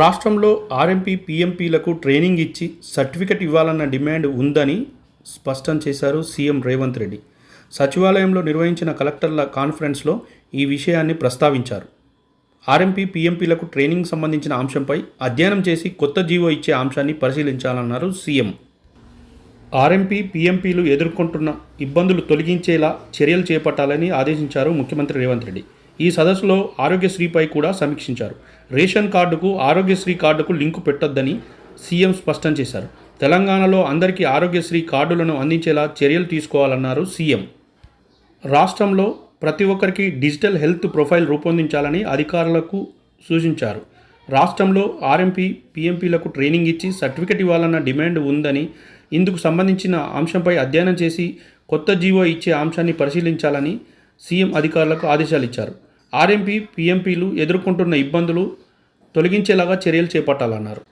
రాష్ట్రంలో RMP, పీఎంపీలకు training ఇచ్చి certificate ఇవ్వాలన్న డిమాండ్ ఉందని స్పష్టం చేశారు సీఎం రేవంత్ రెడ్డి. సచివాలయంలో నిర్వహించిన కలెక్టర్ల కాన్ఫరెన్స్లో ఈ విషయాన్ని ప్రస్తావించారు. ఆర్ఎంపీ, పీఎంపీలకు ట్రైనింగ్ సంబంధించిన అంశంపై అధ్యయనం చేసి కొత్త జీవో ఇచ్చే అంశాన్ని పరిశీలించాలన్నారు సీఎం. ఆర్ఎంపీ, పీఎంపీలు ఎదుర్కొంటున్న ఇబ్బందులు తొలగించేలా చర్యలు చేపట్టాలని ఆదేశించారు ముఖ్యమంత్రి రేవంత్ రెడ్డి. ఈ సదస్సులో ఆరోగ్యశ్రీపై కూడా సమీక్షించారు. రేషన్ కార్డుకు ఆరోగ్యశ్రీ కార్డుకు లింకు పెట్టొద్దని సీఎం స్పష్టం చేశారు. తెలంగాణలో అందరికీ ఆరోగ్యశ్రీ కార్డులను అందించేలా చర్యలు తీసుకోవాలన్నారు సీఎం. రాష్ట్రంలో ప్రతి ఒక్కరికి డిజిటల్ హెల్త్ ప్రొఫైల్ రూపొందించాలని అధికారులకు సూచించారు. రాష్ట్రంలో ఆర్ఎంపీ, పీఎంపీలకు ట్రైనింగ్ ఇచ్చి సర్టిఫికెట్ ఇవ్వాలన్న డిమాండ్ ఉందని, ఇందుకు సంబంధించిన అంశంపై అధ్యయనం చేసి కొత్త జీవో ఇచ్చే అంశాన్ని పరిశీలించాలని సీఎం అధికారులకు ఆదేశాలు ఇచ్చారు. ఆర్ఎంపీ, పీఎంపీలు ఎదుర్కొంటున్న ఇబ్బందులు తొలగించేలాగా చర్యలు చేపట్టాలన్నారు.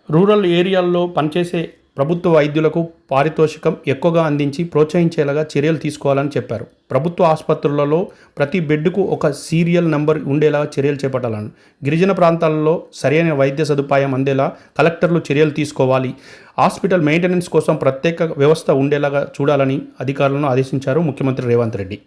రూరల్ ఏరియాల్లో పనిచేసే ప్రభుత్వ వైద్యులకు పారితోషికం ఎక్కువగా అందించి ప్రోత్సహించేలాగా చర్యలు తీసుకోవాలని చెప్పారు. ప్రభుత్వ ఆసుపత్రులలో ప్రతి బెడ్కు ఒక సీరియల్ నంబర్ ఉండేలా చర్యలు చేపట్టాలని, గిరిజన ప్రాంతాలలో సరైన వైద్య సదుపాయం అందేలా కలెక్టర్లు చర్యలు తీసుకోవాలి. హాస్పిటల్ మెయింటెనెన్స్ కోసం ప్రత్యేక వ్యవస్థ ఉండేలాగా చూడాలని అధికారులను ఆదేశించారు ముఖ్యమంత్రి రేవంత్ రెడ్డి.